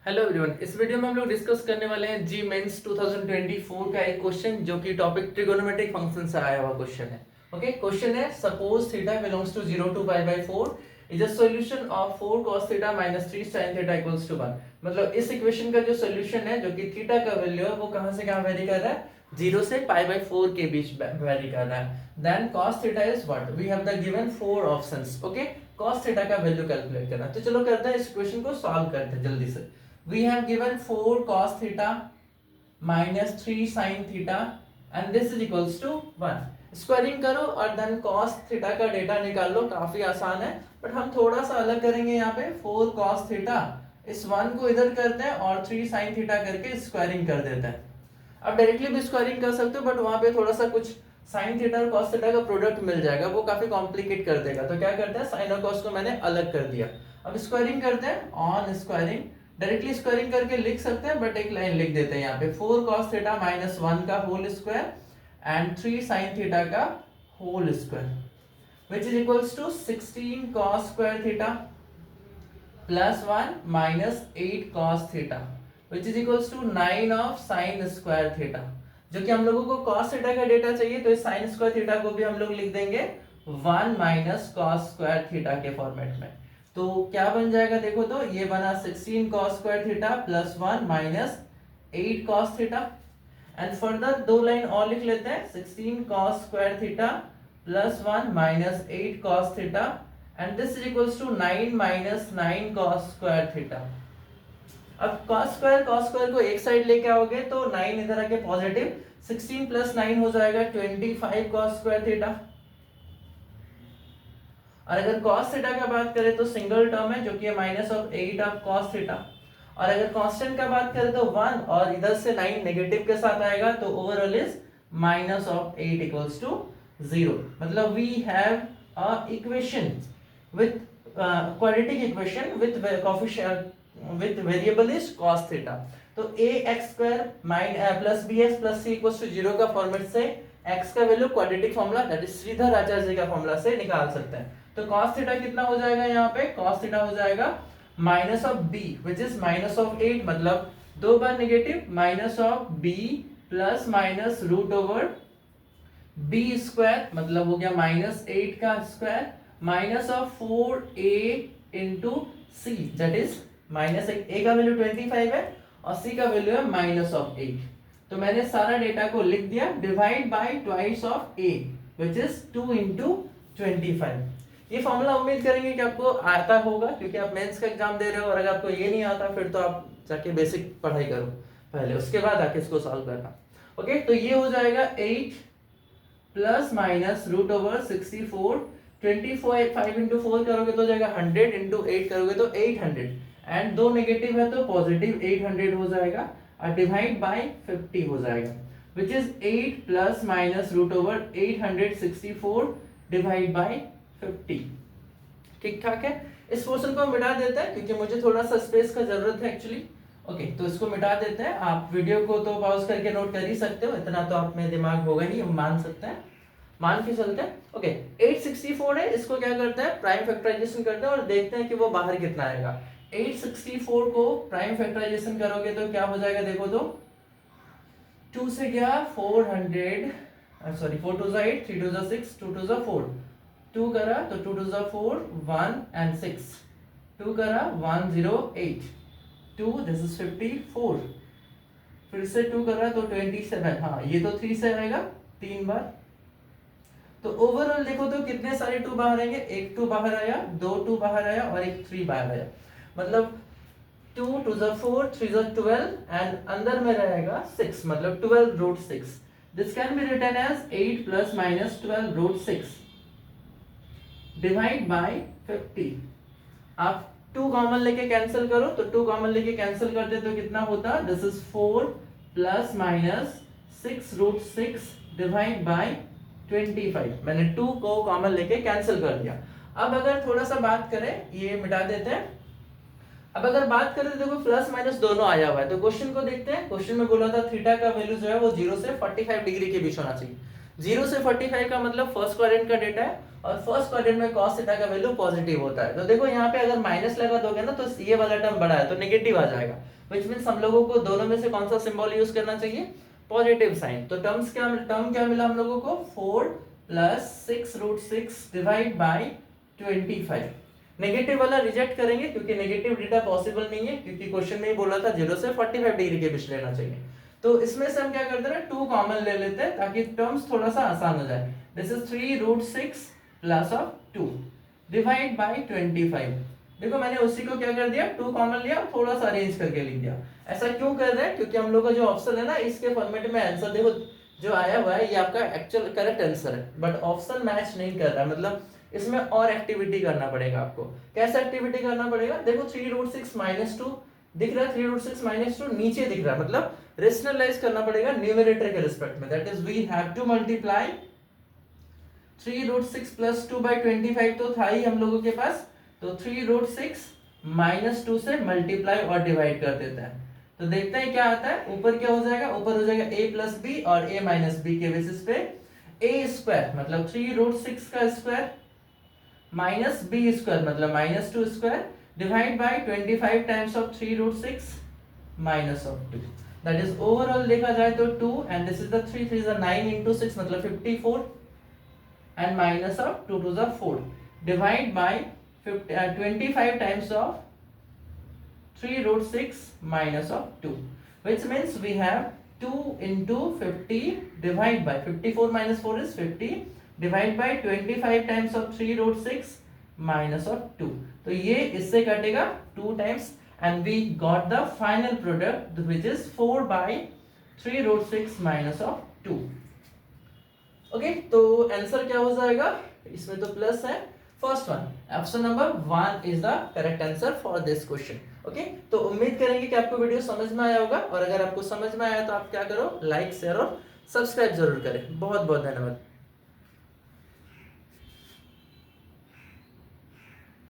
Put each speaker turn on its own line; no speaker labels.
Hello everyone, इस video में हम लोग डिस्कस करने वाले हैं जी मेंस 2024 का एक क्वेश्चन जो कि टॉपिक ट्रिगोनोमेट्रिक फंक्शन से आया हुआ क्वेश्चन है। ओके, क्वेश्चन है suppose theta belongs to 0 to pi by 4 is a solution of 4 cos theta minus 3 sin theta equals to 1। मतलब इस इक्वेशन का जो सॉल्यूशन है जो कि थीटा का वैल्यू है वो कहां से कहां वेरी कर रहा है, 0 से पाई बाय 4 के बीच वेरी कर रहा है। Then cos theta is what, we have the given 4 options. Okay, cos theta का वैल्यू कैलकुलेट करना, तो चलो करते हैं इस इक्वेशन को सॉल्व करते हैं जल्दी से। We have given 4 cos theta minus 3 sin theta and this is equals to 1। Squaring करो और देन cos थीटा का डेटा निकाल लो, काफी आसान है। बट हम थोड़ा सा अलग करेंगे यहाँ पे, 4 cos थीटा इस 1 को इधर करते हैं और 3 sin थीटा करके स्क्वायरिंग कर देते हैं। अब डायरेक्टली भी स्क्वायरिंग कर सकते हो बट वहां पे थोड़ा सा कुछ sin थीटा और cos थीटा का प्रोडक्ट मिल जाएगा, वो काफी कॉम्प्लिकेट कर देगा। तो क्या करते हैं, sin और cos को मैंने अलग कर दिया। अब स्क्वायरिंग करते हैं, ऑन स्क्वायरिंग डायरेक्टली स्क्वायरिंग करके लिख सकते हैं बट एक लाइन लिख देते हैं यहाँ पे, 4 cos थीटा माइनस 1 का whole square and 3 sin theta का whole square which is equals to 16 cos square theta plus 1 minus 8 cos theta which is equals to 9 of sin square theta. जो कि हम लोगों को cos थीटा का data चाहिए तो इस sin स्क्वायर थीटा को भी हम लोग लिख देंगे 1 माइनस cos स्क्वायर थीटा के फॉर्मेट में। तो क्या बन जाएगा, देखो तो ये बना 16 cos square theta plus 1 minus 8 cos theta. And further दो लाइन और लिख लेते हैं, 16 cos square theta plus 1 minus 8 cos theta and this is equals to 9 minus 9 cos square theta. अब cos स्क्वायर को एक साइड लेके आओगे तो 9 इधर आके पॉजिटिव, 16 प्लस 9 हो जाएगा 25 cos स्क्वायर थीटा। और अगर cos थीटा का बात करें तो सिंगल टर्म है जो कि है minus of 8 of cos theta. और अगर कांस्टेंट का बात करें तो 1 और इधर से 9 नेगेटिव के साथ आएगा तो overall is minus of 8 equals to 0। मतलब we have a equation with quadratic equation with coefficient with variable is cos theta. तो ax square plus bx plus c equals to 0 का फॉर्मेट से x का value quadratic formula that is Shridhar Acharya ji का formula से निकाल सकते हैं। तो cos थीटा कितना हो जाएगा, यहाँ पे cos थीटा हो जाएगा minus of b which is minus of 8, मतलब दो बार negative, minus of b plus minus root over b square, मतलब हो गया माइनस 8 का square minus of 4a into c that is minus a का वैल्यू 25 है और c का वैल्यू है माइनस ऑफ 8। तो मैंने सारा डेटा को लिख दिया, divide by twice of a which is 2 into 25। ये फॉर्मूला उम्मीद करेंगे कि आपको आता होगा क्योंकि आप मेंस का एग्जाम दे रहे हो, और अगर आपको ये नहीं आता फिर तो आप जाके बेसिक पढ़ाई करो पहले, उसके बाद आके इसको सॉल्व करना। ओके, तो ये हो जाएगा 8 plus minus root over 64, 25 into 4 करोगे तो हो जाएगा 100, इंटू 8 करोगे तो 800 एंड दो नेगेटिव है तो पॉजिटिव 800 हो जाएगा और डिवाइड बाय 50 हो जाएगा which is 8 plus minus root over 864 divide by 50। ठीक ठाक है, इस पोर्शन को मिटा देते हैं क्योंकि मुझे थोड़ा सा स्पेस का जरूरत है एक्चुअली। ओके, तो इसको मिटा देते हैं। आप वीडियो को तो पॉज करके नोट कर ही सकते हो, इतना तो आप में दिमाग होगा नहीं, हम मान सकते हैं, मान के चलते हैं। ओके, 864 है, इसको क्या करते हैं, प्राइम फैक्टराइजेशन करते हैं और देखते हैं कि वो बाहर कितना आएगा। 864 को प्राइम फैक्टराइजेशन करोगे तो क्या हो जाएगा, देखो तो 2 से गया 400, सॉरी 4 2 8, 3 2 6, 2 2 4, 2 करा तो 2 2 4 1 एंड 6, 2 करा 108, 2 दिस इज 54, फिर से 2 करा तो 27, हाँ ये तो 3 से आएगा 3 बार। तो ओवरऑल देखो तो कितने सारे 2 बाहर आएंगे, एक 2 बाहर आया, दो 2 बाहर आया और एक 3 बाहर आया, मतलब 2 2 4 3 12 एंड अंदर में रहेगा 6, मतलब 12 root 6। This can be written as 8 plus minus 12 root 6 divide by 50। आप 2 कॉमन लेके कैंसिल करो तो 2 कॉमन लेके कैंसिल कर दे तो कितना होता, this is 4 plus minus 6 root 6 divide by 25। मैंने 2 को कॉमन लेके कैंसिल कर दिया। अब अगर थोड़ा सा बात करें, ये मिटा देते हैं। अब अगर बात करें तो देखो प्लस माइनस दोनों आया हुआ है, तो क्वेश्चन को देखते हैं। क्वेश्चन में बोला था थीटा का वैल्यू जो है वो 0 से 45 डिग्री के बीच होना चाहिए। 0 से 45 का मतलब फर्स्ट क्वाड्रेंट का डेटा है और फर्स्ट क्वाड्रेंट में cos थीटा का वैल्यू पॉजिटिव होता है। तो देखो यहाँ पे अगर माइनस लगा दोगे ना तो ये वाला टर्म बड़ा है तो नेगेटिव आ जाएगा, व्हिच मींस हम लोगों को दोनों में से कौन सा सिंबल यूज करना चाहिए, पॉजिटिव साइन। तो टर्म क्या मिला हम लोगों को 4 प्लस 6√6 डिवाइड बाय 25। नेगेटिव वाला रिजेक्ट करेंगे क्योंकि नेगेटिव डेटा पॉसिबल नहीं है, क्योंकि क्वेश्चन में ही बोला था 0 से 45 डिग्री के बीच लेना चाहिए। तो इसमें से हम क्या करते हैं 2 कॉमन ले लेते हैं ताकि टर्म्स थोड़ा सा आसान हो जाए। This is 3√6 plus of 2 divide by 25। देखो मैंने उसी को क्या कर दिया 2 कॉमन लिया, थोड़ा सा अरेंज करके लिख दिया। ऐसा क्यों कर रहे हैं, क्योंकि हम लोग का जो ऑप्शन है ना इसके फॉर्मेट में आंसर देखो जो आया हुआ है ये आपका एक्चुअल करेक्ट आंसर है, बट ऑप्शन मैच नहीं कर रहा, मतलब इसमें और एक्टिविटी करना पड़ेगा आपको। कैसे एक्टिविटी करना पड़ेगा, देखो 3√6 माइनस 2 दिख रहा है, 3√6 माइनस 2 नीचे दिख रहा है, मतलब रेशनलाइज करना पड़ेगा न्यूमरेटर के रिस्पेक्ट में। That is we have to multiply 3√6 plus 2 by 25 तो था ही हम लोगों के पास, तो 3√6 माइनस 2 से मल्टीप्लाई और डिवाइड कर देता है। तो देखते हैं क्या आता है, ऊपर क्या हो जाएगा, ऊपर हो जाएगा a प्लस बी और a माइनस बी के बेसिस पे a स्क्वायर मतलब 3√6 का स्क्वायर माइनस बी स्क्वायर मतलब minus 2 square divide by 25 times of 3√6 minus of 2। That is overall देखा जाए तो 2 and this is the 3 is 9 into 6 मतलब 54 and minus of 2 to the 4 divide by 25 times of 3√6 minus of 2, which means we have 2 into 50 divide by 54 minus 4 is 50 divide by 25 times of 3√6 minus of 2। तो ये इससे कटेगा 2 times and we got the final product which is 4 by 3√6 minus of 2। Okay तो answer क्या हो जाएगा, इसमें तो प्लस है, first one option number 1 is the correct answer for this question. Okay तो उम्मीद करेंगे कि आपको वीडियो समझ में आया होगा, और अगर आपको समझ में आया तो आप क्या करो, लाइक शेयर और सब्सक्राइब जरूर करें। बहुत बहुत धन्यवाद।